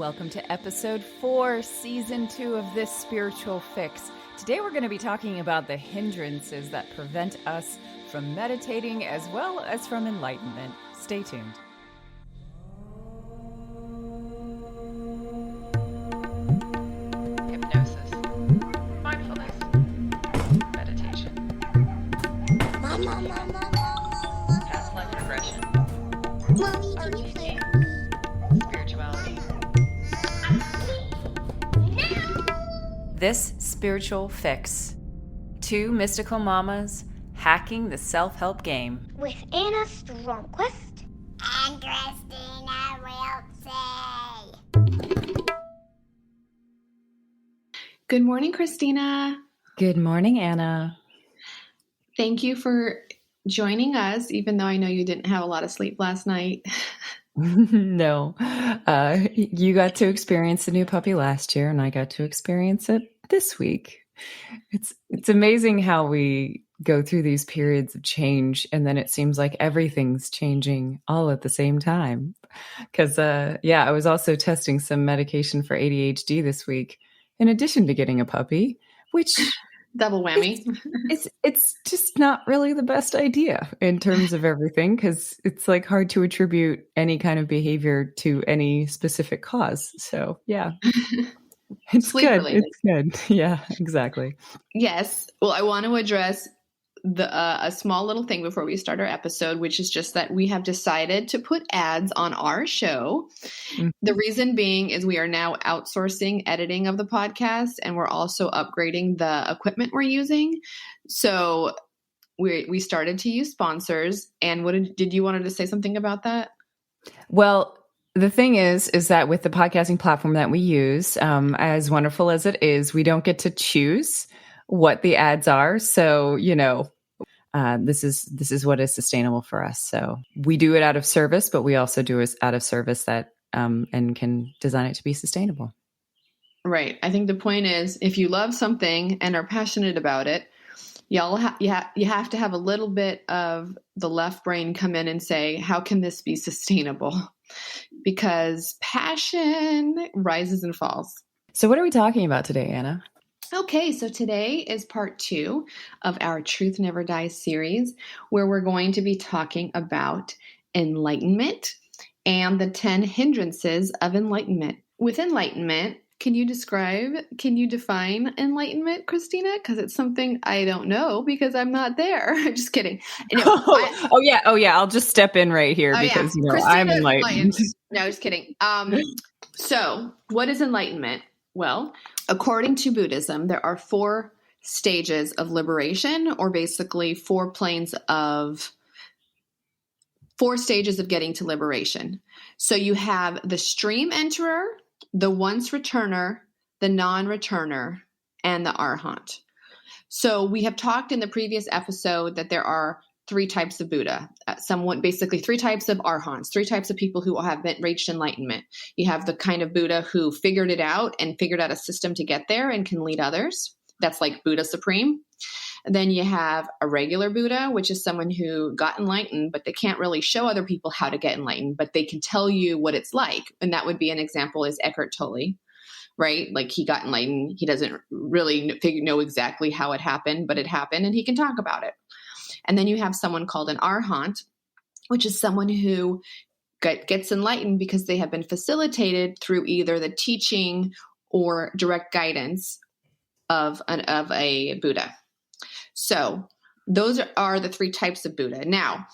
Welcome to episode 4, season 2 of this spiritual fix. Today we're going to be talking about the hindrances that prevent us from meditating as well as from enlightenment. Stay tuned. Hypnosis, mindfulness, meditation, past life regression, RTT, spirituality. This spiritual fix. 2 mystical mamas hacking the self-help game. With Anna Stromquist and Kristina Wiltsey. Good morning, Kristina. Good morning, Anna. Thank you for joining us, even though I know you didn't have a lot of sleep last night. No, you got to experience the new puppy last year, and I got to experience it this week. It's amazing how we go through these periods of change, and then it seems like everything's changing all at the same time. Because, I was also testing some medication for ADHD this week, in addition to getting a puppy, which Double whammy. It's just not really the best idea in terms of everything, because it's like hard to attribute any kind of behavior to any specific cause. So yeah, it's Sleep good. related. It's good. Yeah, exactly. Yes. Well, I want to address a small little thing before we start our episode, which is just that we have decided to put ads on our show. Mm-hmm. The reason being is we are now outsourcing editing of the podcast, and we're also upgrading the equipment we're using. So we started to use sponsors. And what did you wanted to say something about that? Well, the thing is that with the podcasting platform that we use, as wonderful as it is, we don't get to choose what the ads are. So, this is what is sustainable for us. So we do it out of service, but we also do it out of service that, and can design it to be sustainable. Right. I think the point is, if you love something and are passionate about it, you have to have a little bit of the left brain come in and say, how can this be sustainable? Because passion rises and falls. So what are we talking about today, Anna? Okay, so today is part 2 of our Truth Never Dies series, where we're going to be talking about enlightenment and the 10 hindrances of enlightenment. With enlightenment, can you define enlightenment, Kristina? Because it's something I don't know because I'm not there. I'm just kidding. Oh yeah. I'll just step in right here because I'm enlightened. No, just kidding. So what is enlightenment? Well, according to Buddhism, there are 4 stages of liberation, or basically 4 stages of getting to liberation. So you have the stream enterer, the once returner, the non-returner, and the arhat. So we have talked in the previous episode that there are 3 types of Buddha, basically 3 types of arhats, 3 types of people who have reached enlightenment. You have the kind of Buddha who figured it out and figured out a system to get there and can lead others. That's like Buddha Supreme. And then you have a regular Buddha, which is someone who got enlightened, but they can't really show other people how to get enlightened, but they can tell you what it's like. And that would be an example is Eckhart Tolle, right? Like he got enlightened. He doesn't really know exactly how it happened, but it happened and he can talk about it. And then you have someone called an arhat, which is someone who gets enlightened because they have been facilitated through either the teaching or direct guidance of a Buddha. So those are the 3 types of Buddha. Now,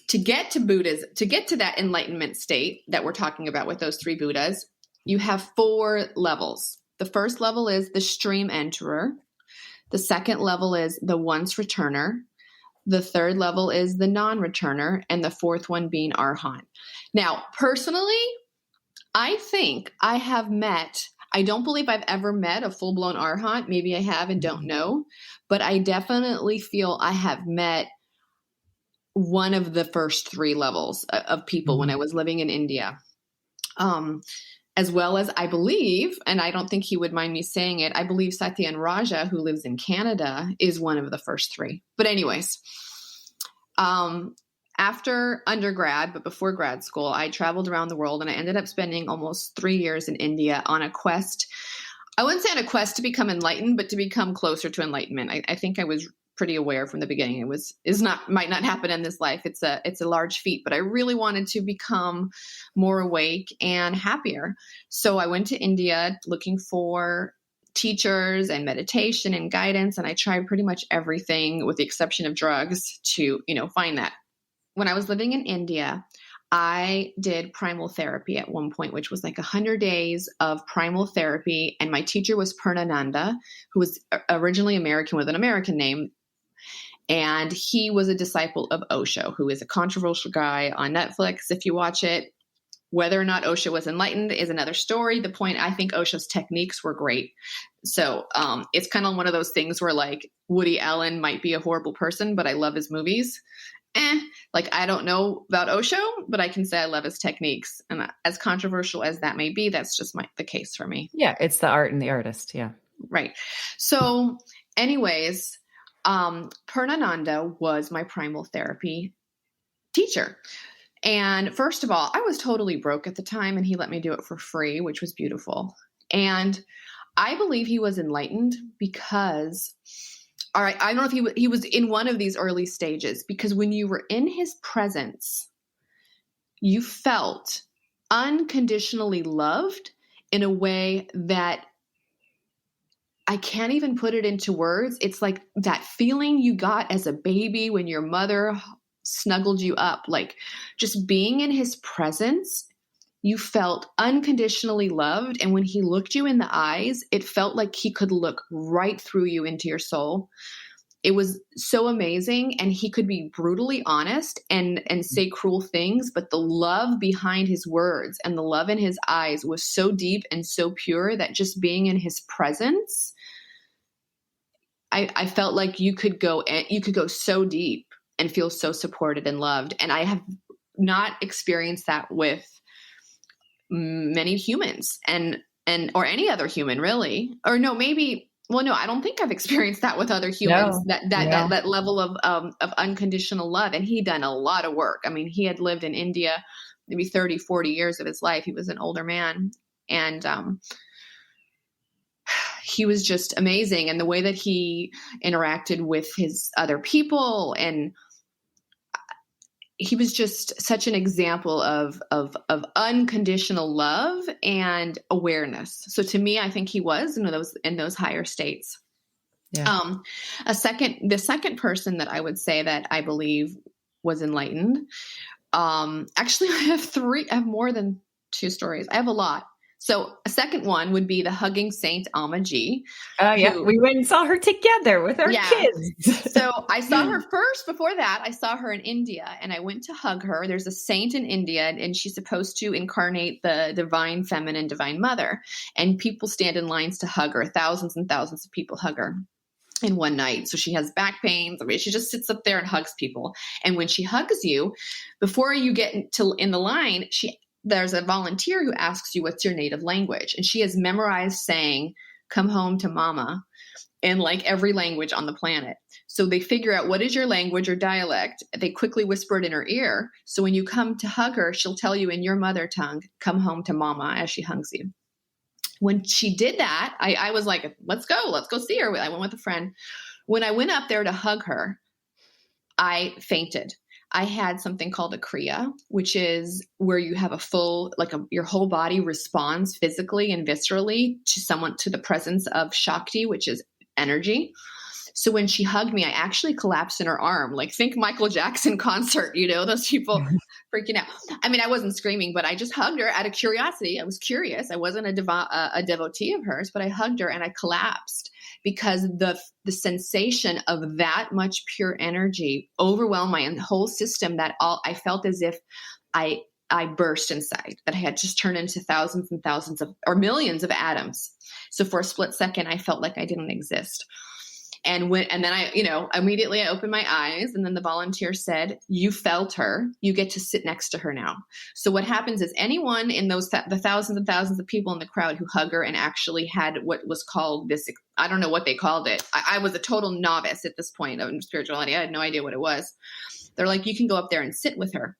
to get to that enlightenment state that we're talking about with those 3 Buddhas, you have 4 levels. The first level is the stream enterer. The second level is the once returner. The third level is the non-returner, and the 4th one being arhat. Now, personally, I think I don't believe I've ever met a full-blown arhat. Maybe I have and don't know, but I definitely feel I have met one of the first 3 levels of people when I was living in India. As well as I believe, and I don't think he would mind me saying it, I believe Satyan Raja, who lives in Canada, is one of the first 3. But anyways, after undergrad, but before grad school, I traveled around the world and I ended up spending almost 3 years in India on a quest. I wouldn't say on a quest to become enlightened, but to become closer to enlightenment. I think I was pretty aware from the beginning might not happen in this life. It's a large feat, but I really wanted to become more awake and happier. So I went to India looking for teachers and meditation and guidance. And I tried pretty much everything with the exception of drugs to, find that. When I was living in India, I did primal therapy at one point, which was like 100 days of primal therapy. And my teacher was Purnananda, who was originally American with an American name. And he was a disciple of Osho, who is a controversial guy on Netflix. If you watch it, whether or not Osho was enlightened is another story. The point, I think Osho's techniques were great. So it's kind of one of those things where like Woody Allen might be a horrible person, but I love his movies. Like I don't know about Osho, but I can say I love his techniques. And as controversial as that may be, that's just the case for me. Yeah, it's the art and the artist. Yeah. Right. So anyways, Purnananda was my primal therapy teacher. And first of all, I was totally broke at the time and he let me do it for free, which was beautiful. And I believe he was enlightened because, all right, I don't know if he was in one of these early stages, because when you were in his presence, you felt unconditionally loved in a way that I can't even put it into words. It's like that feeling you got as a baby when your mother snuggled you up, like just being in his presence, you felt unconditionally loved. And when he looked you in the eyes, it felt like he could look right through you into your soul. It was so amazing. And he could be brutally honest and say cruel things, but the love behind his words and the love in his eyes was so deep and so pure that just being in his presence, I felt like you could go so deep and feel so supported and loved. And I have not experienced that with many humans or any other human really, or no, maybe, well, no, I don't think I've experienced that with other humans, that level of unconditional love. And he'd done a lot of work. I mean, he had lived in India, maybe 30, 40 years of his life. He was an older man and, he was just amazing. And the way that he interacted with his other people, and he was just such an example of unconditional love and awareness. So to me, I think he was in those higher states. Yeah. The second person that I would say that I believe was enlightened. Actually, I have more than 2 stories. I have a lot. So a second one would be the hugging saint Amaji. Yeah, we went and saw her together with our kids. So I saw her first. Before that, I saw her in India and I went to hug her. There's a saint in India and she's supposed to incarnate the divine feminine, divine mother. And people stand in lines to hug her. Thousands and thousands of people hug her in one night. So she has back pains. I mean, she just sits up there and hugs people. And when she hugs you, before you get in the line, there's a volunteer who asks you, what's your native language? And she has memorized saying, come home to mama, in like every language on the planet. So they figure out what is your language or dialect. They quickly whisper it in her ear. So when you come to hug her, she'll tell you in your mother tongue, come home to mama, as she hugs you. When she did that, I was like, let's go see her. I went with a friend. When I went up there to hug her, I fainted. I had something called a kriya, which is where you have your whole body responds physically and viscerally to the presence of Shakti, which is energy. So when she hugged me, I actually collapsed in her arm. Like think Michael Jackson concert, those people freaking out. I mean, I wasn't screaming, but I just hugged her out of curiosity. I was curious. I wasn't a devotee of hers, but I hugged her and I collapsed. Because the sensation of that much pure energy overwhelmed my whole system, that I felt as if I burst inside, that I had just turned into thousands and thousands or millions of atoms. So for a split second, I felt like I didn't exist. And then I immediately I opened my eyes, and then the volunteer said, you felt her, you get to sit next to her now. So what happens is anyone in the thousands and thousands of people in the crowd who hug her and actually had what was called this, I don't know what they called it. I was a total novice at this point of spirituality. I had no idea what it was. They're like, you can go up there and sit with her.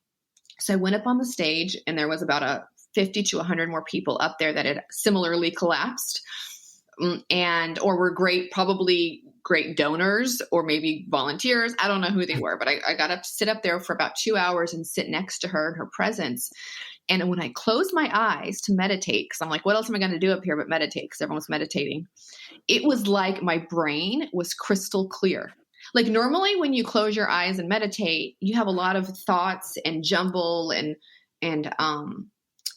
So I went up on the stage, and there was about 50 to 100 more people up there that had similarly collapsed or were probably great donors or maybe volunteers. I don't know who they were, but I got up to sit up there for about 2 hours and sit next to her in her presence. And when I closed my eyes to meditate, because I'm like, what else am I going to do up here but meditate? Because everyone's meditating. It was like my brain was crystal clear. Like normally when you close your eyes and meditate, you have a lot of thoughts and jumble and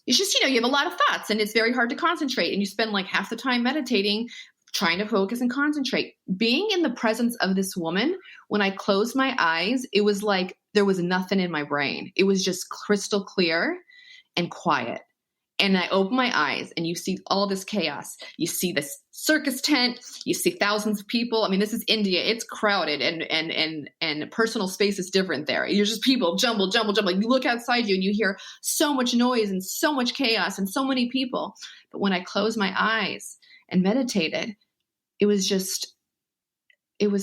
it's just, you have a lot of thoughts and it's very hard to concentrate. And you spend like half the time meditating, trying to focus and concentrate. Being in the presence of this woman, when I closed my eyes, it was like there was nothing in my brain. It was just crystal clear and quiet. And I open my eyes and you see all this chaos. You see this circus tent. You see thousands of people. I mean, this is India. It's crowded and personal space is different there. You're just people jumble. Like you look outside you and you hear so much noise and so much chaos and so many people. But when I closed my eyes and meditated, it was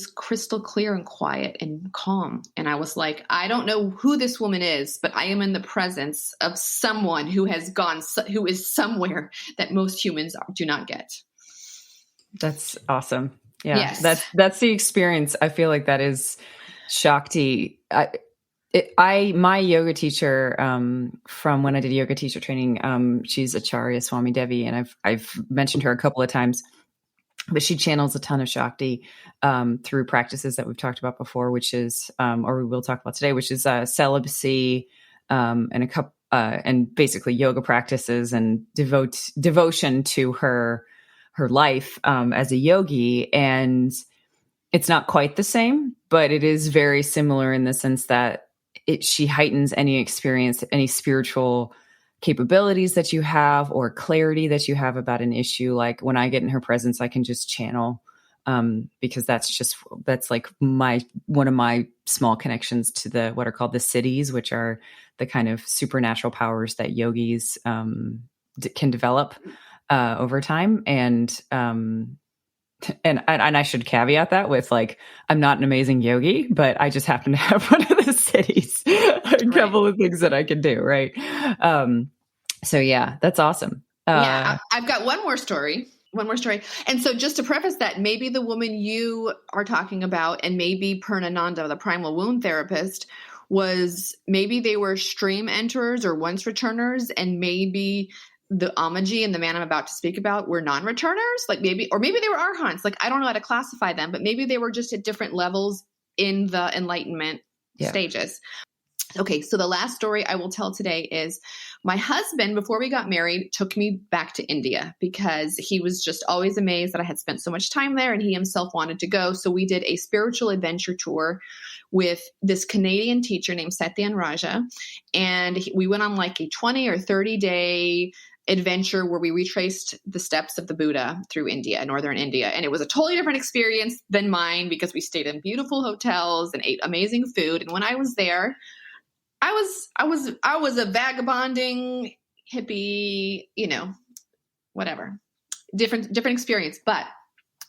crystal clear and quiet and calm. And I was like, I don't know who this woman is, but I am in the presence of someone who is somewhere that most humans do not get. That's awesome. Yeah. Yes. That's the experience. I feel like that is Shakti. My yoga teacher, from when I did yoga teacher training, she's Acharya Swami Devi, and I've mentioned her a couple of times. But she channels a ton of Shakti through practices that we've talked about before, which is, or we will talk about today, which is celibacy and basically yoga practices and devotion to her life as a yogi. And it's not quite the same, but it is very similar in the sense that she heightens any experience, any spiritual capabilities that you have or clarity that you have about an issue. Like when I get in her presence, I can just channel, because that's like one of my small connections to what are called the siddhis, which are the kind of supernatural powers that yogis can develop over time. And I should caveat that with like, I'm not an amazing yogi, but I just happen to have one of the siddhis, a couple of things that I can do. Right. So yeah, that's awesome. Yeah. I've got one more story. And so just to preface that, maybe the woman you are talking about and maybe Purnananda, the primal wound therapist, maybe they were stream enterers or once returners, and maybe the Amaji and the man I'm about to speak about were non-returners, or maybe they were arhants. Like, I don't know how to classify them, but maybe they were just at different levels in the enlightenment stages. Okay. So the last story I will tell today is my husband, before we got married, took me back to India because he was just always amazed that I had spent so much time there and he himself wanted to go. So we did a spiritual adventure tour with this Canadian teacher named Satyan Raja. And we went on like a 20 or 30 day adventure where we retraced the steps of the Buddha through India, northern India. And it was a totally different experience than mine because we stayed in beautiful hotels and ate amazing food. And when I was there, I was a vagabonding hippie, whatever, different experience. But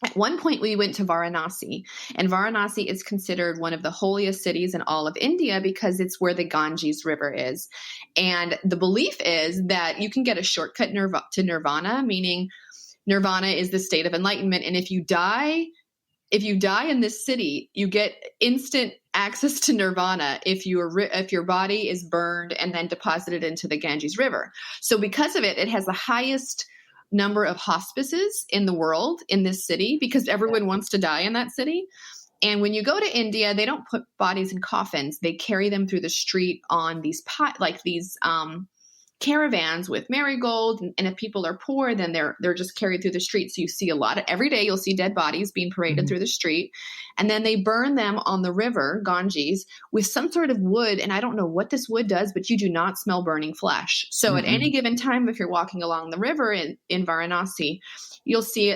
at one point we went to Varanasi, and Varanasi is considered one of the holiest cities in all of India because it's where the Ganges River is. And the belief is that you can get a shortcut to nirvana, meaning nirvana is the state of enlightenment. And if you die in this city, you get instant access to nirvana if your body is burned and then deposited into the Ganges River. So because of it, it has the highest number of hospices in the world in this city because everyone wants to die in that city. And when you go to India, they don't put bodies in coffins. They carry them through the street on these caravans with marigolds. And if people are poor, then they're just carried through the street. So you see every day you'll see dead bodies being paraded through the street. And then they burn them on the river, Ganges, with some sort of wood. And I don't know what this wood does, but you do not smell burning flesh. So at any given time, if you're walking along the river in Varanasi, you'll see,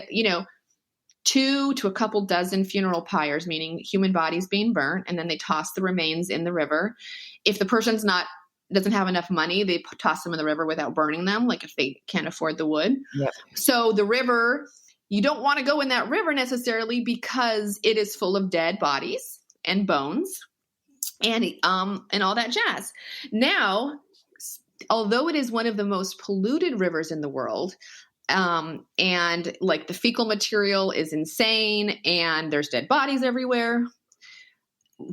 2 to a couple dozen funeral pyres, meaning human bodies being burnt. And then they toss the remains in the river. If the person's doesn't have enough money, they toss them in the river without burning them, like if they can't afford the wood. Yep. So the river, you don't want to go in that river necessarily because it is full of dead bodies and bones. and all that jazz. Now, although it is one of the most polluted rivers in the world, and like the fecal material is insane and there's dead bodies everywhere,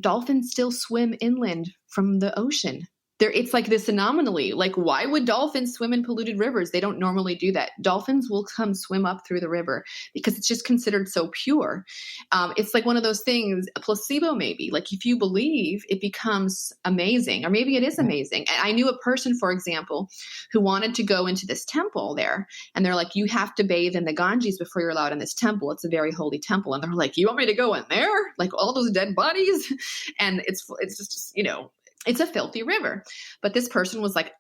dolphins still swim inland from the ocean. It's like this anomaly. Like, why would dolphins swim in polluted rivers? They don't normally do that. Dolphins will come swim up through the river because it's just considered so pure. It's like one of those things, a placebo maybe. Like, if you believe, it becomes amazing, or maybe it is amazing. And I knew a person, for example, who wanted to go into this temple there, and they're like, you have to bathe in the Ganges before you're allowed in this temple. It's a very holy temple. And they're like, you want me to go in there? Like, all those dead bodies? And it's just, it's a filthy river. But this person was like,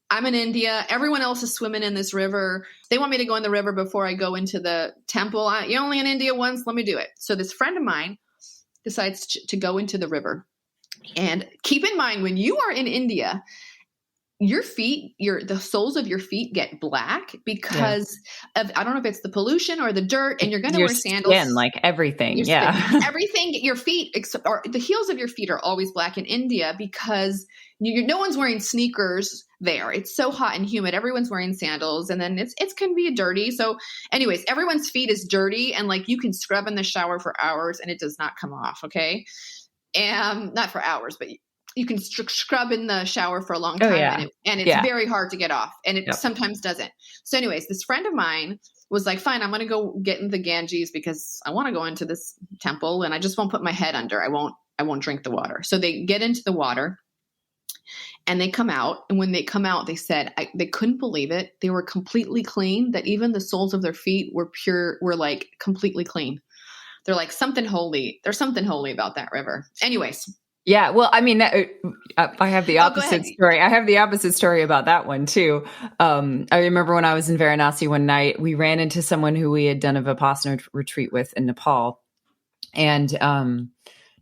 I'm in India. Everyone else is swimming in this river. They want me to go in the river before I go into the temple. You're only in India once. Let me do it. So this friend of mine decides to go into the river. And keep in mind, when you are in India, your feet, the soles of your feet get black because of, I don't know if it's the pollution or the dirt, and you're going to wear sandals. Skin, like everything. Everything, your feet, or the heels of your feet are always black in India because no one's wearing sneakers there. It's so hot and humid. Everyone's wearing sandals, and then it can be dirty. So anyways, everyone's feet is dirty, and like you can scrub in the shower for hours and it does not come off. Okay. And not for hours, but you can scrub in the shower for a long time, and it's very hard to get off, and it sometimes doesn't. So anyways, this friend of mine was like, fine, I'm going to go get in the Ganges because I want to go into this temple, and I just won't put my head under. I won't drink the water. So they get into the water and they come out. And when they come out, they said they couldn't believe it. They were completely clean, that even the soles of their feet were like completely clean. They're like, something holy. There's something holy about that river. Anyways. Yeah. Well, I mean, I have the opposite story. I have the opposite story about that one too. I remember when I was in Varanasi one night, we ran into someone who we had done a Vipassana retreat with in Nepal, and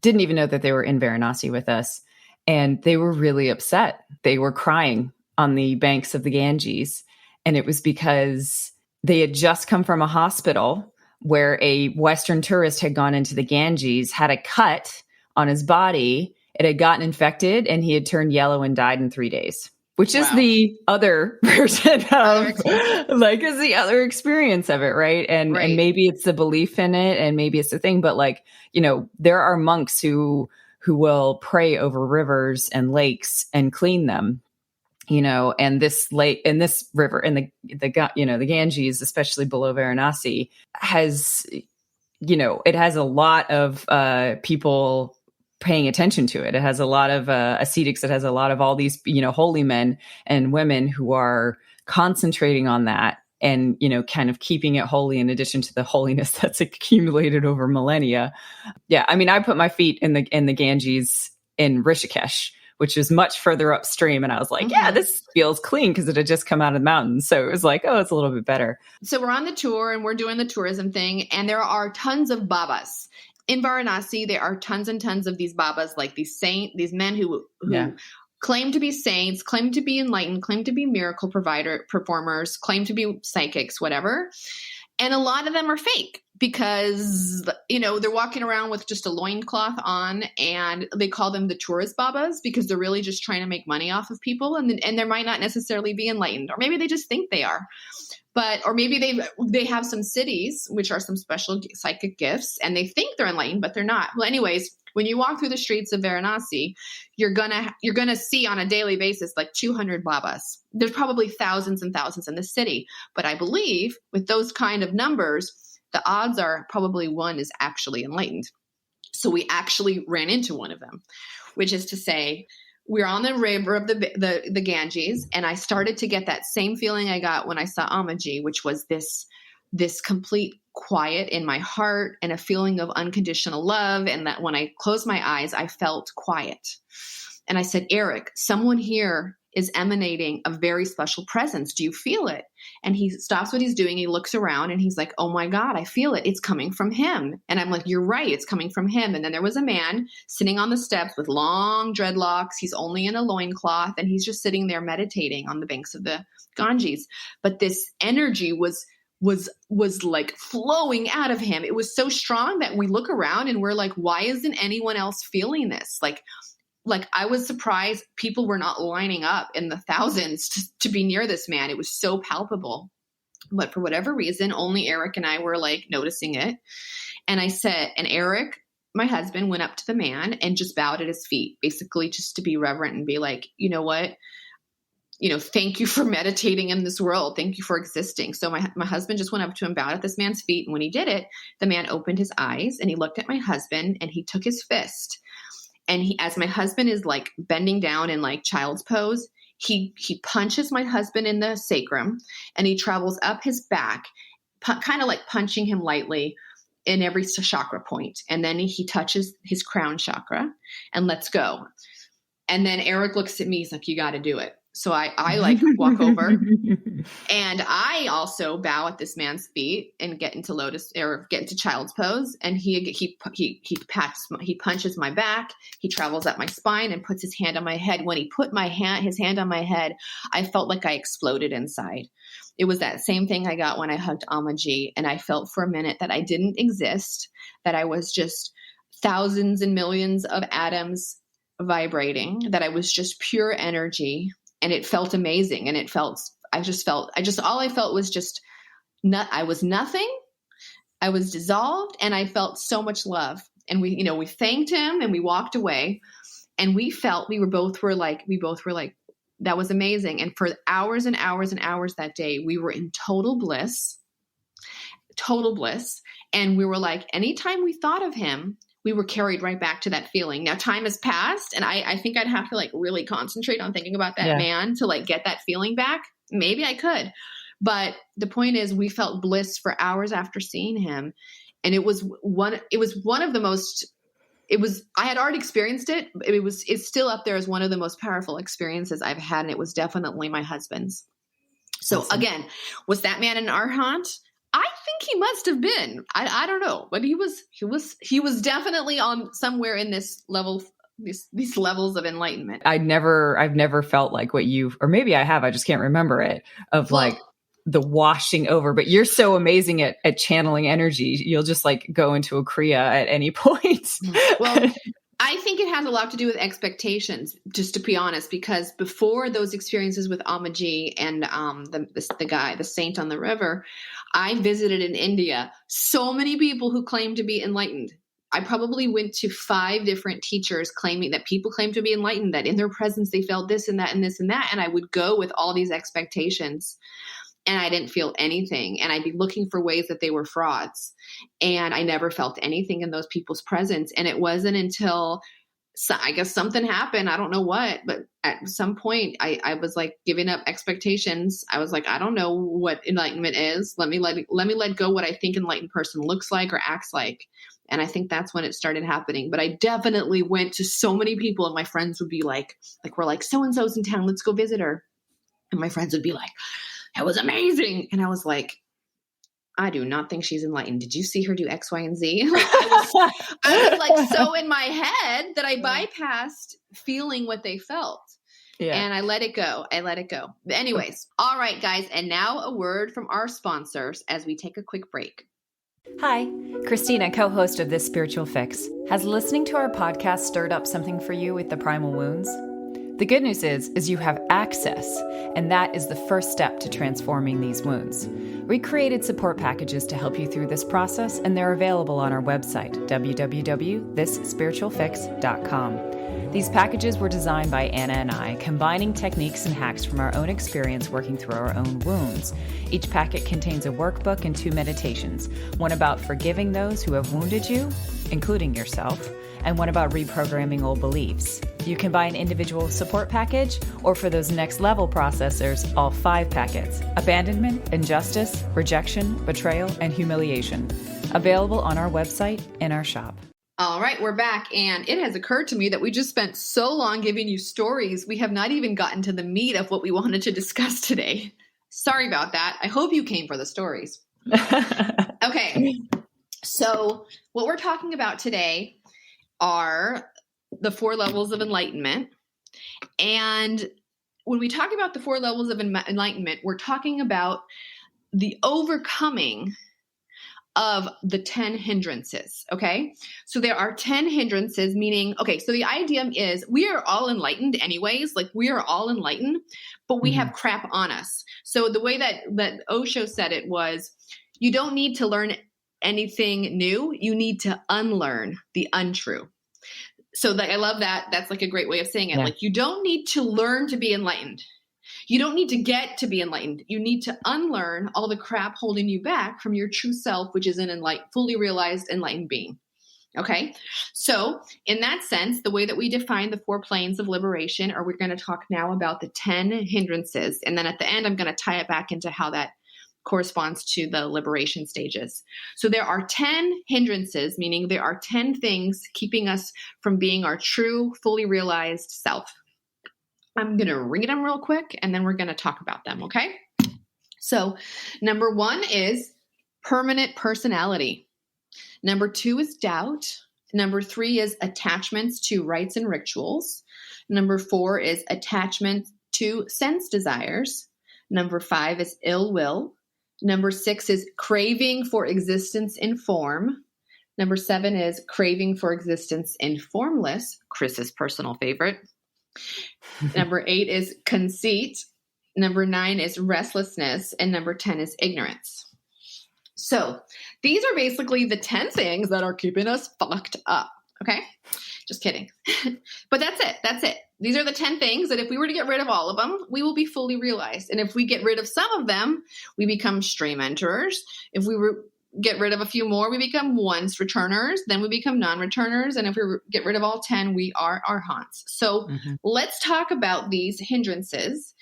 didn't even know that they were in Varanasi with us. And they were really upset. They were crying on the banks of the Ganges. And it was because they had just come from a hospital where a Western tourist had gone into the Ganges, had a cut on his body. It had gotten infected, and he had turned yellow and died in 3 days, which is the other version of is the other experience of it. Right. And maybe it's the belief in it, and maybe it's the thing, but there are monks who will pray over rivers and lakes and clean them, and this lake and this river and the Ganges, especially below Varanasi, has, it has a lot of people paying attention to it. It has a lot of ascetics. It has a lot of all these, holy men and women who are concentrating on that and, kind of keeping it holy in addition to the holiness that's accumulated over millennia. Yeah. I mean, I put my feet in the Ganges in Rishikesh, which is much further upstream. And I was like, yeah, this feels clean because it had just come out of the mountains. So it was like, oh, it's a little bit better. So we're on the tour and we're doing the tourism thing. And there are tons of babas. In Varanasi, there are tons and tons of these babas, like these men who claim to be saints, claim to be enlightened, claim to be miracle performers, claim to be psychics, whatever. And a lot of them are fake because, they're walking around with just a loincloth on, and they call them the tourist babas because they're really just trying to make money off of people. And they might not necessarily be enlightened, or maybe they just think they are. Or maybe they have some siddhis, which are some special psychic gifts, and they think they're enlightened, but they're not. Well, anyways, when you walk through the streets of Varanasi, you're gonna see on a daily basis like 200 babas. There's probably thousands and thousands in the city, but I believe with those kind of numbers, the odds are probably one is actually enlightened. So we actually ran into one of them, which is to say, we're on the river of the Ganges, and I started to get that same feeling I got when I saw Amaji, which was this complete quiet in my heart and a feeling of unconditional love. And that when I closed my eyes, I felt quiet. And I said, Eric, someone here is emanating a very special presence. Do you feel it? And he stops what he's doing. He looks around and he's like, oh my God, I feel it. It's coming from him. And I'm like, you're right. It's coming from him. And then there was a man sitting on the steps with long dreadlocks. He's only in a loincloth, and he's just sitting there meditating on the banks of the Ganges. But this energy was like flowing out of him. It was so strong that we look around and we're like, why isn't anyone else feeling this? Like, like, I was surprised people were not lining up in the thousands to be near this man. It was so palpable. But for whatever reason, only Eric and I were like noticing it. And Eric, my husband, went up to the man and just bowed at his feet, basically just to be reverent and be like, you know what? Thank you for meditating in this world. Thank you for existing. So my husband just went up to him, bowed at this man's feet. And when he did it, the man opened his eyes and he looked at my husband and he took his fist. And as my husband is like bending down in like child's pose, he punches my husband in the sacrum and he travels up his back, kind of like punching him lightly in every chakra point. And then he touches his crown chakra and lets go. And then Eric looks at me. He's like, you got to do it. So I like walk over and I also bow at this man's feet and get into lotus or get into child's pose. And he punches my back. He travels up my spine and puts his hand on my head. When he put his hand on my head, I felt like I exploded inside. It was that same thing I got when I hugged Amaji. And I felt for a minute that I didn't exist, that I was just thousands and millions of atoms vibrating, that I was just pure energy. And it felt amazing. And all I felt was just, I was nothing. I was dissolved and I felt so much love. And we thanked him and we walked away and we both were like, that was amazing. And for hours and hours and hours that day, we were in total bliss. And we were like, anytime we thought of him, we were carried right back to that feeling. Now time has passed and I think I'd have to like really concentrate on thinking about that man to like get that feeling back. Maybe I could, but the point is we felt bliss for hours after seeing him. And I had already experienced it. It's still up there as one of the most powerful experiences I've had. And it was definitely my husband's. So awesome. Again, was that man an arhat? I think he must have been. I don't know, but he was definitely on somewhere in this level, these levels of enlightenment. I've never felt like what or maybe I have, I just can't remember it, of like the washing over, but you're so amazing at channeling energy. You'll just like go into a kriya at any point. Well, I think it has a lot to do with expectations, just to be honest, because before those experiences with Amaji and the saint on the river, I visited in India so many people who claim to be enlightened. I probably went to 5 different teachers claiming that people claim to be enlightened, that in their presence they felt this and that and this and that. And I would go with all these expectations and I didn't feel anything. And I'd be looking for ways that they were frauds. And I never felt anything in those people's presence. And it wasn't until I guess something happened. I don't know what, but at some point I was like giving up expectations. I was like, I don't know what enlightenment is. Let me let go what I think enlightened person looks like or acts like. And I think that's when it started happening. But I definitely went to so many people and my friends would be like, we're like, so-and-so's in town, let's go visit her. And my friends would be like, that was amazing. And I was like, I do not think she's enlightened. Did you see her do X, Y, and Z? I was like so in my head that I bypassed feeling what they felt. Yeah. And I let it go. But anyways, all right, guys. And now a word from our sponsors as we take a quick break. Hi, Kristina, co-host of This Spiritual Fix. Has listening to our podcast stirred up something for you with the primal wounds? The good news is you have access, and that is the first step to transforming these wounds. We created support packages to help you through this process, and they're available on our website, www.thisspiritualfix.com. These packages were designed by Anna and I, combining techniques and hacks from our own experience working through our own wounds. Each packet contains a workbook and 2 meditations, one about forgiving those who have wounded you, including yourself, and one about reprogramming old beliefs. You can buy an individual support package, or for those next level processors, all 5 packets: abandonment, injustice, rejection, betrayal, and humiliation. Available on our website and our shop. All right, we're back, and it has occurred to me that we just spent so long giving you stories, we have not even gotten to the meat of what we wanted to discuss today. Sorry about that. I hope you came for the stories. Okay, so what we're talking about today are the 4 levels of enlightenment. And when we talk about the 4 levels of enlightenment, we're talking about the overcoming of the 10 hindrances. Okay. So there are 10 hindrances, meaning, okay, so the idea is we are all enlightened anyways, like we are all enlightened, but we have crap on us. So the way that Osho said it was, you don't need to learn anything new. You need to unlearn the untrue. So I love that. That's like a great way of saying it. Yeah. Like you don't need to learn to be enlightened. You don't need to get to be enlightened. You need to unlearn all the crap holding you back from your true self, which is an fully realized enlightened being. Okay. So in that sense, the way that we define the 4 planes of liberation, or we're going to talk now about the 10 hindrances. And then at the end, I'm going to tie it back into how that corresponds to the liberation stages. So there are 10 hindrances, meaning there are 10 things keeping us from being our true, fully realized self. I'm going to read them real quick, and then we're going to talk about them, okay? So number 1 is permanent personality. Number 2 is doubt. Number 3 is attachments to rites and rituals. Number 4 is attachment to sense desires. Number 5 is ill will. Number 6 is craving for existence in form. Number 7 is craving for existence in formless, Chris's personal favorite. Number 8 is conceit. Number 9 is restlessness. And number 10 is ignorance. So these are basically the 10 things that are keeping us fucked up. Okay. Just kidding. But that's it. That's it. These are the 10 things that if we were to get rid of all of them, we will be fully realized. And if we get rid of some of them, we become stream enterers. If we get rid of a few more, we become once returners. Then we become non-returners. And if we get rid of all 10, we are arhants. So let's talk about these hindrances.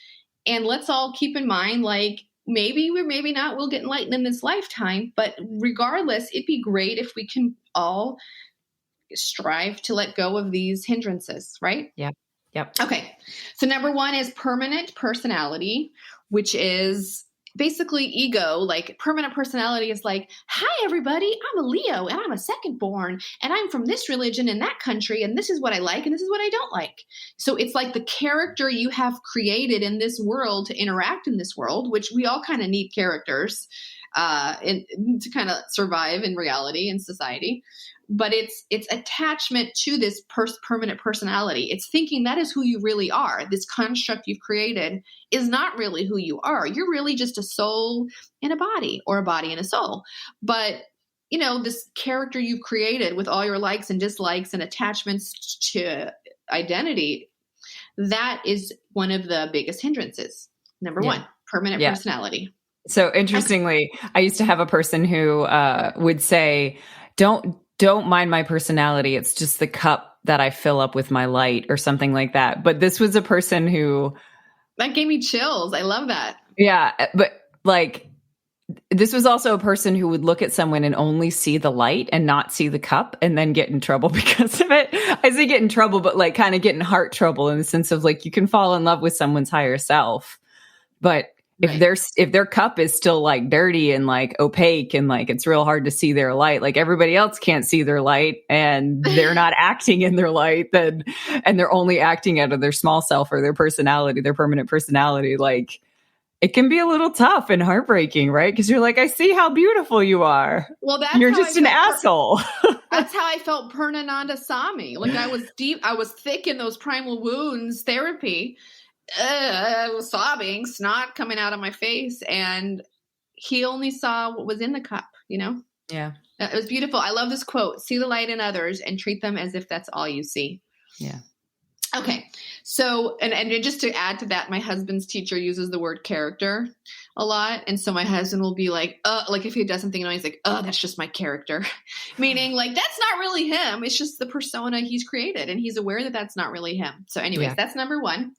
And let's all keep in mind, like, maybe we'll get enlightened in this lifetime. But regardless, it'd be great if we can all strive to let go of these hindrances, right? Yeah. Yep. Okay. So number 1 is permanent personality, which is basically ego. Like permanent personality is like, hi, everybody, I'm a Leo and I'm a second born and I'm from this religion in that country. And this is what I like. And this is what I don't like. So it's like the character you have created in this world to interact in this world, which we all kind of need characters to kind of survive in reality and society. But it's attachment to this permanent personality. It's thinking that is who you really are. This construct you've created is not really who you are. You're really just a soul in a body, or a body and a soul. But, you know, this character you've created with all your likes and dislikes and attachments to identity, that is one of the biggest hindrances. Number 1, permanent personality. So interestingly, I used to have a person who would say, don't mind my personality. It's just the cup that I fill up with my light, or something like that. But this was a person who... That gave me chills. I love that. Yeah. But like, this was also a person who would look at someone and only see the light and not see the cup, and then get in trouble because of it. I say get in trouble, but like kind of get in heart trouble, in the sense of like, you can fall in love with someone's higher self, but if their cup is still like dirty and like opaque and like it's real hard to see their light, like everybody else can't see their light and they're not acting in their light, then, and they're only acting out of their small self or their personality, their permanent personality, like it can be a little tough and heartbreaking, right? Because you're like, I see how beautiful you are. Well, you're just an asshole. That's how I felt Purnananda saw me. Like I was thick in those primal wounds therapy. I was sobbing, snot coming out of my face, and he only saw what was in the cup, you know? Yeah. It was beautiful. I love this quote: see the light in others and treat them as if that's all you see. Yeah. Okay. So, and just to add to that, my husband's teacher uses the word character a lot. And so my husband will be like if he does something annoying, he's like, that's just my character. Meaning like, that's not really him. It's just the persona he's created. And he's aware that that's not really him. So anyways, that's number 1.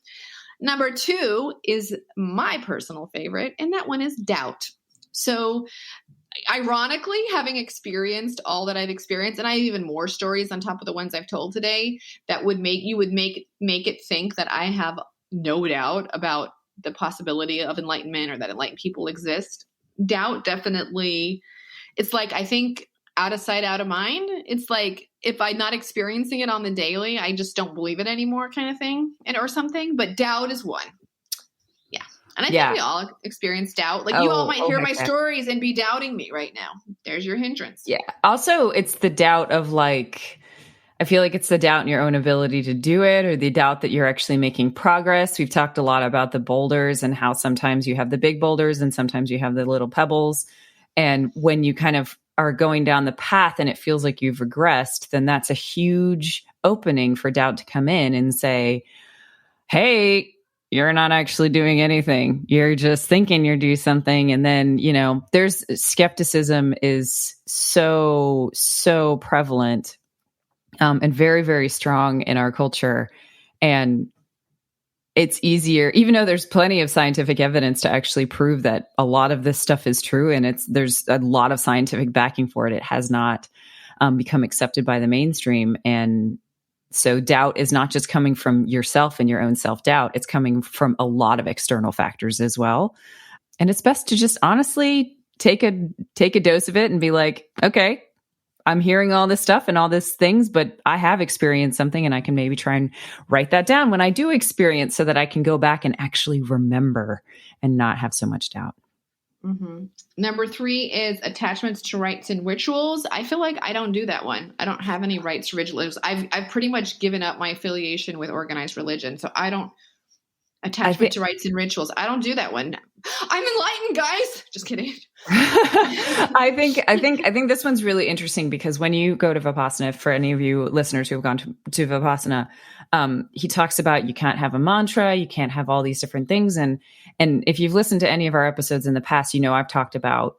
Number 2 is my personal favorite, and that one is doubt. So ironically, having experienced all that I've experienced, and I have even more stories on top of the ones I've told today that would make it think that I have no doubt about the possibility of enlightenment, or that enlightened people exist. Doubt definitely, it's like, I think out of sight, out of mind. It's like, if I'm not experiencing it on the daily, I just don't believe it anymore, kind of thing, or something. But doubt is one. Yeah. And I think we all experience doubt. Like you all might hear my stories and be doubting me right now. There's your hindrance. Yeah. Also, it's the doubt of like, I feel like it's the doubt in your own ability to do it, or the doubt that you're actually making progress. We've talked a lot about the boulders and how sometimes you have the big boulders and sometimes you have the little pebbles. And when you kind of are going down the path and it feels like you've regressed, then that's a huge opening for doubt to come in and say, hey, you're not actually doing anything. You're just thinking you're doing something. And then, you know, there's skepticism is so prevalent and very, very strong in our culture. And it's easier, even though there's plenty of scientific evidence to actually prove that a lot of this stuff is true. And there's a lot of scientific backing for it. It has not become accepted by the mainstream. And so doubt is not just coming from yourself and your own self-doubt. It's coming from a lot of external factors as well. And it's best to just honestly take a dose of it and be like, okay, I'm hearing all this stuff and all these things, but I have experienced something and I can maybe try and write that down when I do experience so that I can go back and actually remember and not have so much doubt. Mm-hmm. Number 3 is attachments to rites and rituals. I feel like I don't do that one. I don't have any rites or rituals. I've pretty much given up my affiliation with organized religion. So I don't attachment to rites and rituals. I don't do that one. I'm enlightened, guys. Just kidding. I think this one's really interesting because when you go to Vipassana, for any of you listeners who have gone to Vipassana, he talks about you can't have a mantra, you can't have all these different things. And if you've listened to any of our episodes in the past, you know, I've talked about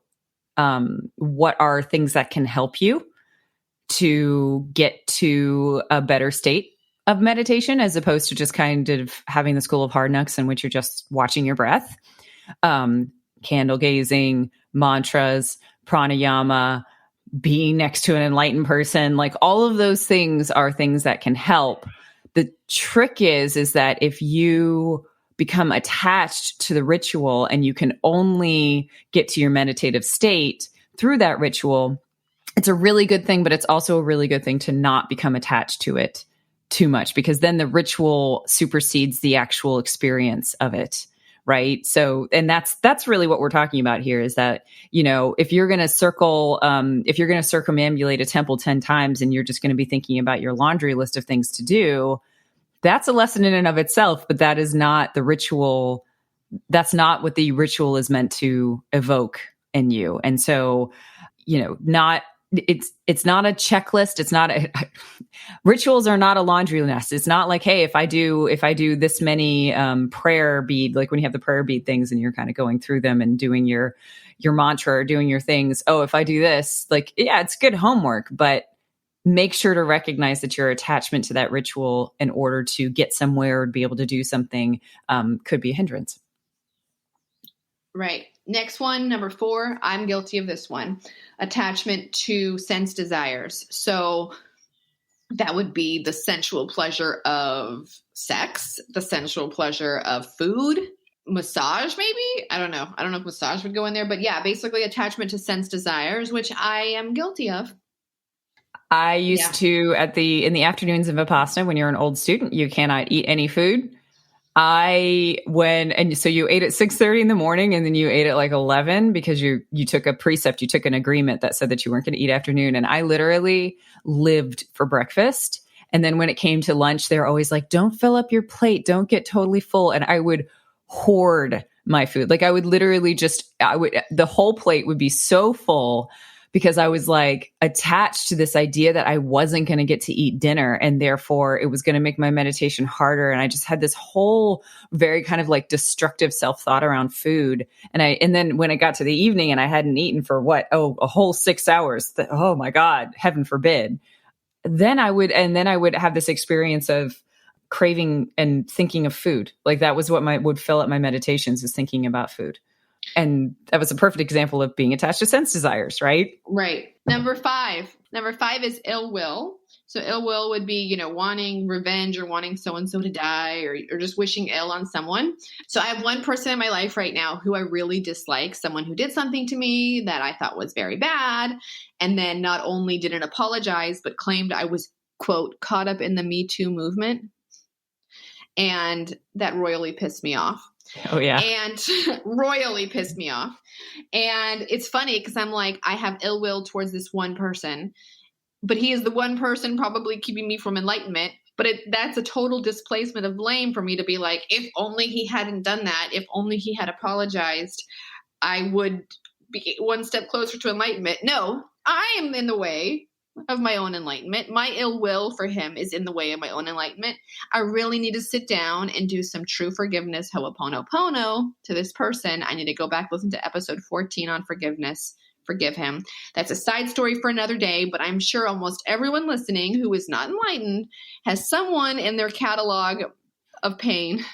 what are things that can help you to get to a better state of meditation, as opposed to just kind of having the school of hard knocks in which you're just watching your breath. Candle gazing, mantras, pranayama, being next to an enlightened person, like all of those things are things that can help. The trick is that if you become attached to the ritual and you can only get to your meditative state through that ritual, it's a really good thing, but it's also a really good thing to not become attached to it too much, because then the ritual supersedes the actual experience of it. Right. So, and that's really what we're talking about here is that, you know, if you're going to circumambulate a temple 10 times and you're just going to be thinking about your laundry list of things to do, that's a lesson in and of itself, but that is not the ritual. That's not what the ritual is meant to evoke in you. And so, you know, it's not a checklist. It's not rituals are not a laundry list. It's not like, hey, if I do this many prayer bead, like when you have the prayer bead things and you're kind of going through them and doing your mantra or doing your things. Oh, if I do this, like, yeah, it's good homework, but make sure to recognize that your attachment to that ritual in order to get somewhere or be able to do something could be a hindrance. Right. Next one, number 4, I'm guilty of this one. Attachment to sense desires. So that would be the sensual pleasure of sex, the sensual pleasure of food, massage, maybe. I don't know if massage would go in there, but yeah, basically attachment to sense desires, which I am guilty of. I used to in the afternoons of Vipassana, when you're an old student, you cannot eat any food. So you ate at 6:30 in the morning and then you ate at like 11 because you took a precept, you took an agreement that said that you weren't going to eat afternoon. And I literally lived for breakfast. And then when it came to lunch, they're always like, don't fill up your plate. Don't get totally full. And I would hoard my food. Like I would literally the whole plate would be so full because I was like attached to this idea that I wasn't going to get to eat dinner and therefore it was going to make my meditation harder. And I just had this whole very kind of like destructive self-thought around food. And then when it got to the evening and I hadn't eaten for a whole 6 hours, oh my God, heaven forbid. Then I would have this experience of craving and thinking of food. Like that was what would fill up my meditations, is thinking about food. And that was a perfect example of being attached to sense desires, right? Right. Number 5 is ill will. So ill will would be, you know, wanting revenge or wanting so-and-so to die or just wishing ill on someone. So I have one person in my life right now who I really dislike, someone who did something to me that I thought was very bad. And then not only didn't apologize, but claimed I was, quote, caught up in the Me Too movement. And that royally pissed me off. Oh, yeah. And royally pissed me off. And it's funny because I'm like, I have ill will towards this one person, but he is the one person probably keeping me from enlightenment. But that's a total displacement of blame for me to be like, if only he hadn't done that, if only he had apologized, I would be one step closer to enlightenment. No, I am in the way of my own enlightenment. My ill will for him is in the way of my own enlightenment. I really need to sit down and do some true forgiveness, ho'oponopono, to this person. I need to go back, listen to episode 14 on forgiveness. Forgive him. That's a side story for another day, but I'm sure almost everyone listening who is not enlightened has someone in their catalog of pain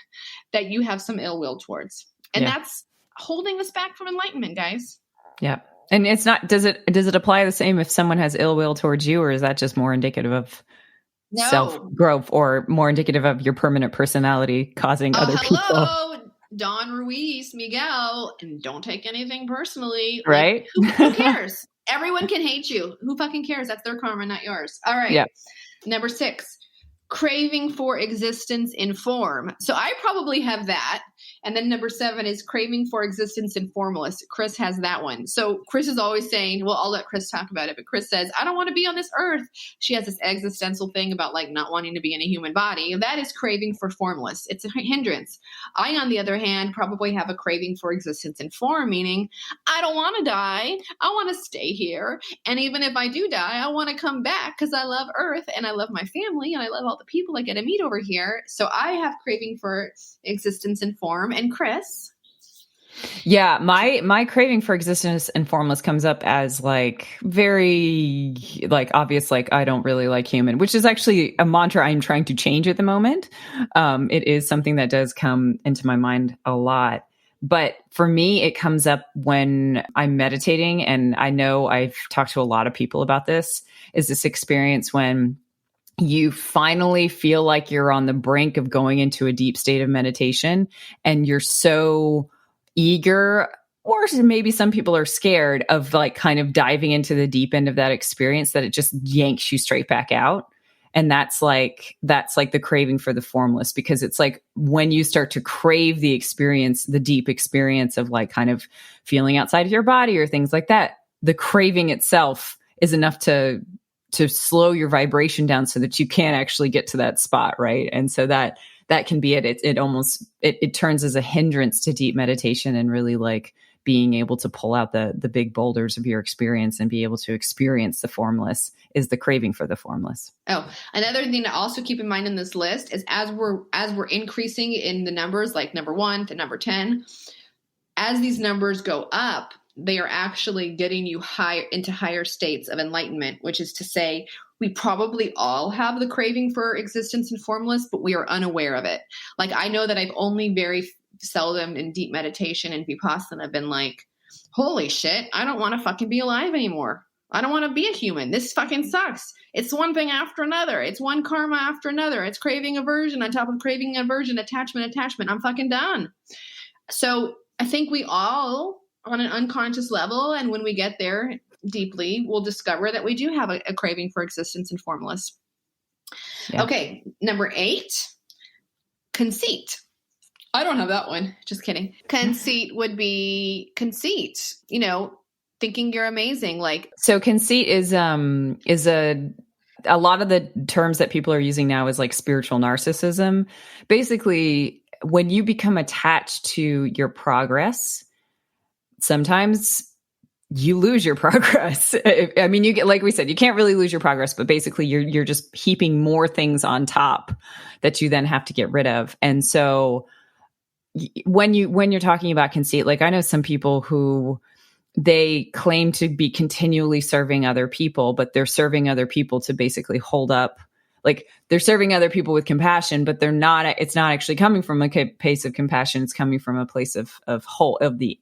that you have some ill will towards. And that's holding us back from enlightenment, guys. Yeah. And it's not, does it apply the same if someone has ill will towards you, or is that just more indicative of self-growth, or more indicative of your permanent personality causing other people? Don Ruiz, Miguel, and don't take anything personally. Right? Like, who cares? Everyone can hate you. Who fucking cares? That's their karma, not yours. All right. Yeah. Number 6, craving for existence in form. So I probably have that. And then number 7 is craving for existence in formless. Chris has that one. So Chris is always saying, well, I'll let Chris talk about it, but Chris says, I don't want to be on this earth. She has this existential thing about like not wanting to be in a human body. And that is craving for formless. It's a hindrance. I, on the other hand, probably have a craving for existence in form, meaning I don't want to die. I want to stay here. And even if I do die, I want to come back because I love Earth and I love my family and I love all the people I get to meet over here. So I have craving for existence in form. And Chris? Yeah, my craving for existence and formless comes up as like very like obvious, like I don't really like human, which is actually a mantra I'm trying to change at the moment. It is something that does come into my mind a lot. But for me, it comes up when I'm meditating, and I know I've talked to a lot of people about this, is this experience when you finally feel like you're on the brink of going into a deep state of meditation, and you're so eager, or maybe some people are scared of like kind of diving into the deep end of that experience, that it just yanks you straight back out. And that's like the craving for the formless, because it's like when you start to crave the experience, the deep experience of like kind of feeling outside of your body or things like that, the craving itself is enough to slow your vibration down so that you can't actually get to that spot. Right. And so that can be it. It almost turns as a hindrance to deep meditation, and really like being able to pull out the big boulders of your experience and be able to experience the formless is the craving for the formless. Oh, another thing to also keep in mind in this list is as we're increasing in the numbers, like number 1 to number 10, as these numbers go up, they are actually getting you into higher states of enlightenment, which is to say we probably all have the craving for existence and formless, but we are unaware of it. Like I know that I've only very seldom in deep meditation and vipassana been like, holy shit, I don't want to fucking be alive anymore. I don't want to be a human. This fucking sucks. It's one thing after another. It's one karma after another. It's craving aversion on top of craving aversion, attachment. I'm fucking done. So I think we all, on an unconscious level, and when we get there deeply, we'll discover that we do have a craving for existence and formless. Yeah. Okay, number 8, conceit. I don't have that one. Just kidding. Conceit would be conceit, thinking you're amazing. Like, so conceit is a lot of the terms that people are using now is like spiritual narcissism. Basically, when you become attached to your progress, sometimes you lose your progress. I mean, you get, like we said, you can't really lose your progress, but basically you're just heaping more things on top that you then have to get rid of. And so when you're talking about conceit, like I know some people who they claim to be continually serving other people, but they're serving other people to basically hold up. Like they're serving other people with compassion, but it's not actually coming from a place of compassion. It's coming from a place of whole, of the,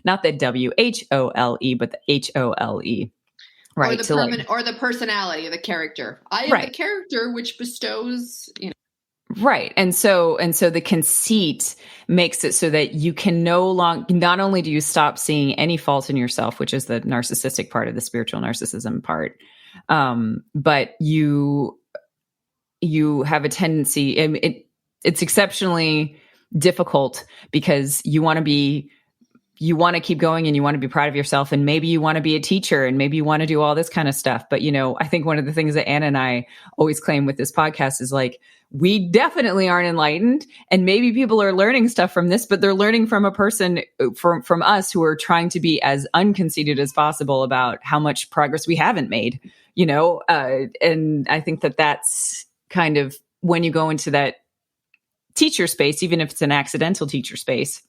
not the WHOLE, but the HOLE. Right. Or the personality, the character. I am the character which bestows, Right. And so the conceit makes it so that you can not only do you stop seeing any fault in yourself, which is the narcissistic part of the spiritual narcissism part, but you have a tendency, it's exceptionally difficult because you want to keep going and you want to be proud of yourself. And maybe you want to be a teacher and maybe you want to do all this kind of stuff. But, I think one of the things that Anna and I always claim with this podcast is like, we definitely aren't enlightened. And maybe people are learning stuff from this, but they're learning from a person from us who are trying to be as unconceited as possible about how much progress we haven't made, and I think that that's kind of when you go into that teacher space, even if it's an accidental teacher space,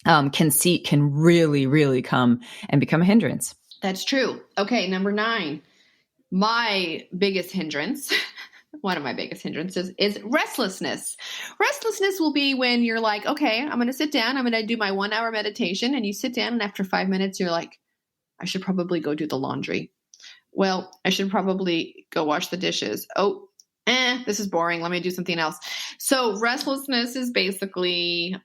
conceit can really, really come and become a hindrance. That's true. Okay, number 9. My biggest hindrance, one of my biggest hindrances, is restlessness. Restlessness will be when you're like, okay, I'm going to sit down. I'm going to do my 1 hour meditation. And you sit down and after 5 minutes, you're like, I should probably go do the laundry. Well, I should probably go wash the dishes. Oh, this is boring. Let me do something else. So restlessness is basically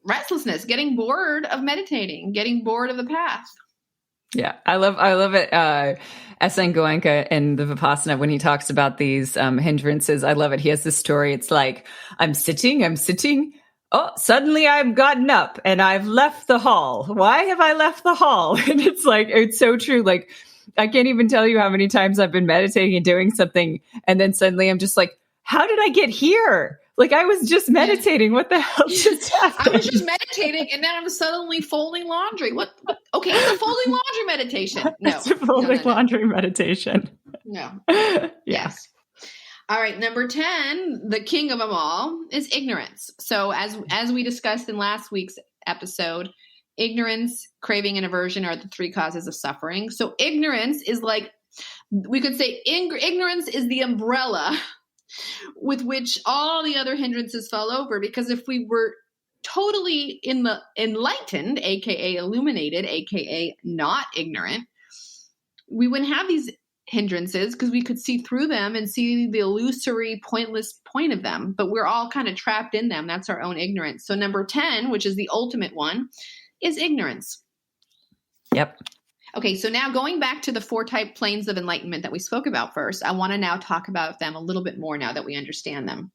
restlessness, getting bored of meditating, getting bored of the path. Yeah, I love it. S.N. Goenka in the Vipassana, when he talks about these hindrances, I love it. He has this story. It's like, I'm sitting. Oh, suddenly I've gotten up and I've left the hall. Why have I left the hall? And it's like, it's so true. Like, I can't even tell you how many times I've been meditating and doing something. And then suddenly I'm just like, how did I get here? Like, I was just meditating. What the hell just happened? I was just meditating and then I'm suddenly folding laundry. What? Okay, it's a folding laundry meditation. No. It's a folding laundry meditation. No. Yeah. Yes. All right. Number 10, the king of them all, is ignorance. So as we discussed in last week's episode, ignorance, craving, and aversion are the 3 causes of suffering. So ignorance is like, we could say ignorance is the umbrella with which all the other hindrances fall over. Because if we were totally in the enlightened, aka illuminated, aka not ignorant, we wouldn't have these hindrances because we could see through them and see the illusory, pointless point of them. But we're all kind of trapped in them. That's our own ignorance. So number 10, which is the ultimate one, is ignorance. Yep. Okay, so now going back to the 4 type planes of enlightenment that we spoke about first, I want to now talk about them a little bit more now that we understand them.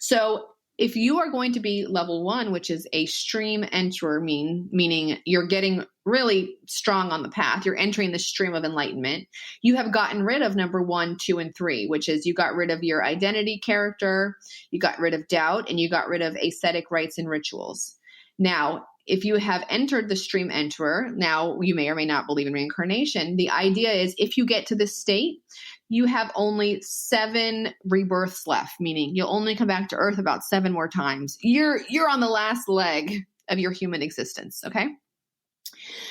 So if you are going to be level 1, which is a stream enterer, meaning you're getting really strong on the path, you're entering the stream of enlightenment, you have gotten rid of number 1, 2, and 3, which is you got rid of your identity character, you got rid of doubt, and you got rid of ascetic rites and rituals. Now, if you have entered the stream enterer, now you may or may not believe in reincarnation. The idea is if you get to this state, you have only 7 rebirths left, meaning you'll only come back to Earth about 7 more times. You're on the last leg of your human existence, okay?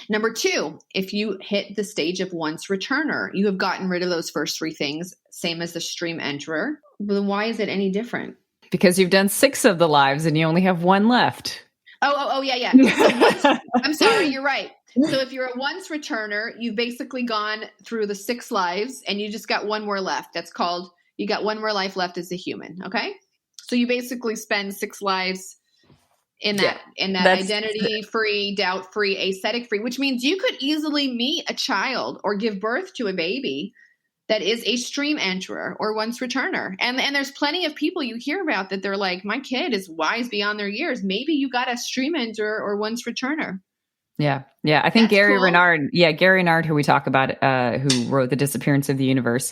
Number 2, if you hit the stage of once returner, you have gotten rid of those first 3 things, same as the stream enterer. Then why is it any different? Because you've done 6 of the lives and you only have 1 left. Oh, yeah. So I'm sorry, you're right. So if you're a once returner, you've basically gone through the 6 lives and you just got 1 more left. That's called, you got 1 more life left as a human. Okay. So you basically spend 6 lives in that identity free, doubt free, ascetic free, which means you could easily meet a child or give birth to a baby that is a stream enterer or once returner. And there's plenty of people you hear about that they're like, my kid is wise beyond their years. Maybe you got a stream enterer or once returner. Yeah. Yeah. I think That's Gary cool. Renard, Gary Renard, who we talk about, who wrote The Disappearance of the Universe,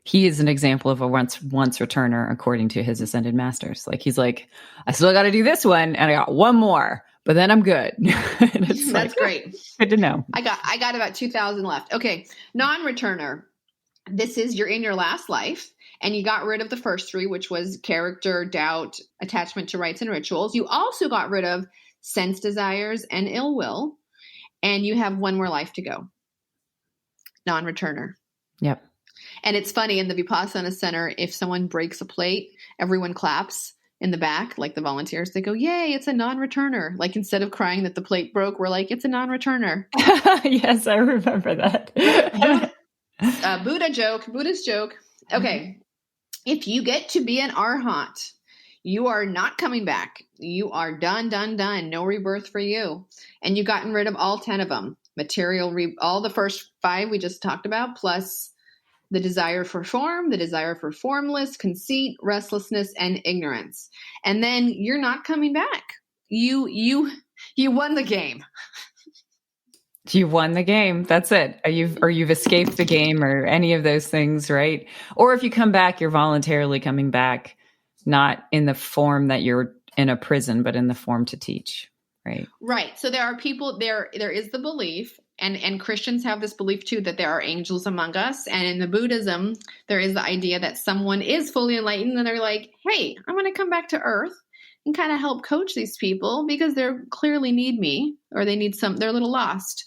he is an example of a once returner according to his ascended masters. Like, he's like, I still got to do this one and I got 1 more, but then I'm good. And it's That's great. Good to know. I got about 2,000 left. Okay. Non-returner. This is, you're in your last life and you got rid of the first 3, which was character, doubt, attachment to rites and rituals. You also got rid of sense desires and ill will, and you have 1 more life to go. Non-returner. Yep. And it's funny, in the Vipassana Center, if someone breaks a plate, everyone claps in the back, like the volunteers. They go, yay, it's a non-returner. Like, instead of crying that the plate broke, we're like, it's a non-returner. Yes, I remember that. Buddhist joke. Okay. If you get to be an arhat, you are not coming back. You are done. No rebirth for you. And you've gotten rid of all 10 of them. All the first 5 we just talked about, plus the desire for form, the desire for formless, conceit, restlessness, and ignorance. And then you're not coming back. You won the game. You won the game. That's it. You've escaped the game or any of those things, right? Or if you come back, you're voluntarily coming back, not in the form that you're in a prison, but in the form to teach, right? Right. So there are people, there is the belief, and Christians have this belief too, that there are angels among us. And in the Buddhism, there is the idea that someone is fully enlightened and they're like, hey, I'm going to come back to earth and kind of help coach these people because they clearly need me, or they're a little lost.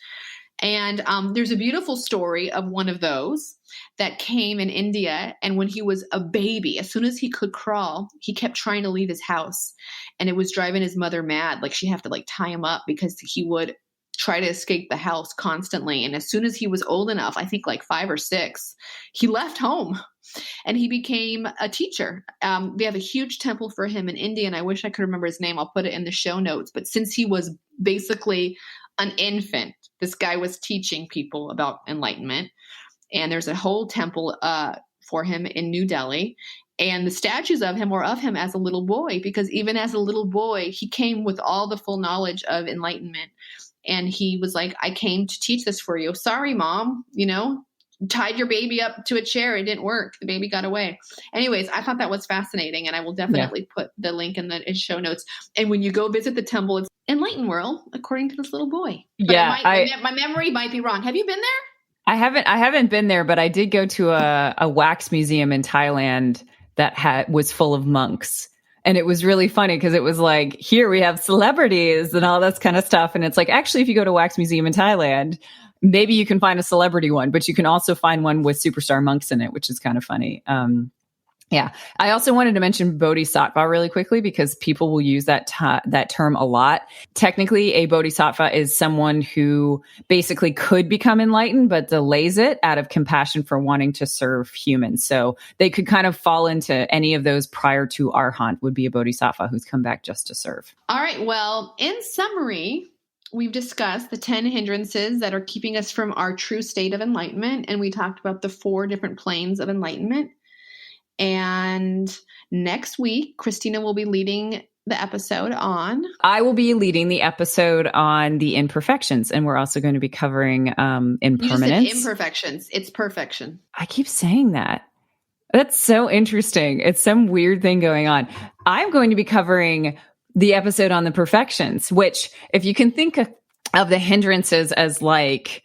And there's a beautiful story of one of those that came in India. And when he was a baby, as soon as he could crawl, he kept trying to leave his house. And it was driving his mother mad. Like she had to tie him up because he would try to escape the house constantly. And as soon as he was old enough, I think 5 or 6, he left home and he became a teacher. They have a huge temple for him in India, and I wish I could remember his name. I'll put it in the show notes. But since he was basically an infant, this guy was teaching people about enlightenment. And there's a whole temple for him in New Delhi. And the statues of him were of him as a little boy, because even as a little boy, he came with all the full knowledge of enlightenment. And he was like, I came to teach this for you. Sorry, Mom, tied your baby up to a chair. It didn't work. The baby got away. Anyways, I thought that was fascinating. And I will definitely put the link in the show notes. And when you go visit the temple, it's Enlightened World, according to this little boy. But my memory might be wrong. Have you been there? I haven't been there, but I did go to a wax museum in Thailand that was full of monks. And it was really funny because it was like, here we have celebrities and all this kind of stuff. And it's like, actually, if you go to a wax museum in Thailand, maybe you can find a celebrity one, but you can also find one with superstar monks in it, which is kind of funny. Yeah. I also wanted to mention bodhisattva really quickly because people will use that term a lot. Technically, a bodhisattva is someone who basically could become enlightened, but delays it out of compassion for wanting to serve humans. So they could kind of fall into any of those prior to arhat would be a bodhisattva who's come back just to serve. All right. Well, in summary, we've discussed the 10 hindrances that are keeping us from our true state of enlightenment. And we talked about the 4 different planes of enlightenment. And next week, Kristina will be leading the episode on... I will be leading the episode on the imperfections. And we're also going to be covering impermanence. You said imperfections. It's perfection. I keep saying that. That's so interesting. It's some weird thing going on. I'm going to be covering the episode on the perfections, which if you can think of the hindrances as like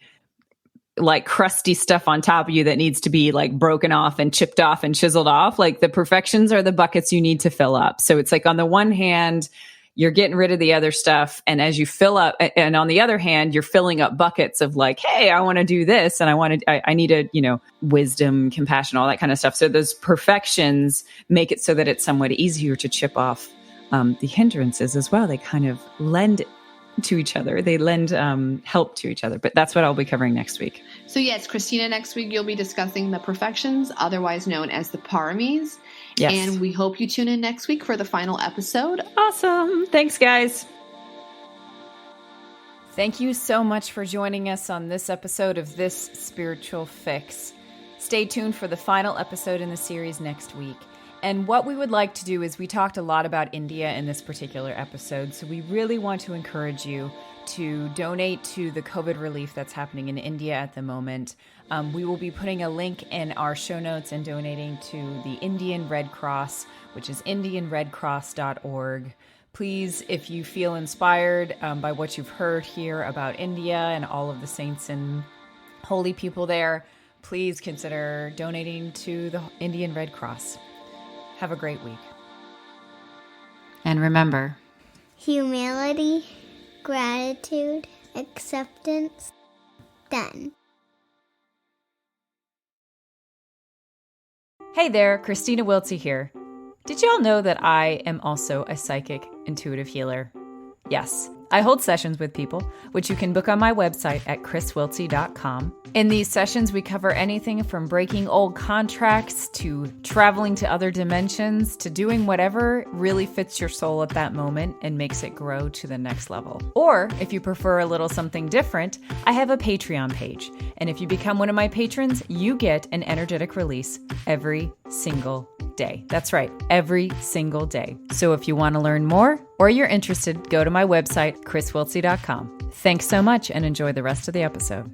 crusty stuff on top of you that needs to be broken off and chipped off and chiseled off, the perfections are the buckets you need to fill up. So it's on the one hand, you're getting rid of the other stuff. And as you fill up, and on the other hand, you're filling up buckets of hey, I want to do this. And I need wisdom, compassion, all that kind of stuff. So those perfections make it so that it's somewhat easier to chip off the hindrances as well. They kind of lend to each other. They lend help to each other. But that's what I'll be covering next week. So yes, Kristina, next week you'll be discussing the perfections, otherwise known as the paramis. Yes. And we hope you tune in next week for the final episode. Awesome. Thanks, guys. Thank you so much for joining us on this episode of This Spiritual Fix. Stay tuned for the final episode in the series next week. And what we would like to do is we talked a lot about India in this particular episode, so we really want to encourage you to donate to the COVID relief that's happening in India at the moment. We will be putting a link in our show notes and donating to the Indian Red Cross, which is indianredcross.org. Please, if you feel inspired by what you've heard here about India and all of the saints and holy people there, please consider donating to the Indian Red Cross. Have a great week. And remember, humility, gratitude, acceptance, done. Hey there, Kristina Wiltsey here. Did y'all know that I am also a psychic intuitive healer? Yes, I hold sessions with people, which you can book on my website at chriswiltsey.com. In these sessions, we cover anything from breaking old contracts to traveling to other dimensions to doing whatever really fits your soul at that moment and makes it grow to the next level. Or if you prefer a little something different, I have a Patreon page. And if you become one of my patrons, you get an energetic release every single day. That's right, every single day. So if you want to learn more or you're interested, go to my website, chriswiltsey.com. Thanks so much and enjoy the rest of the episode.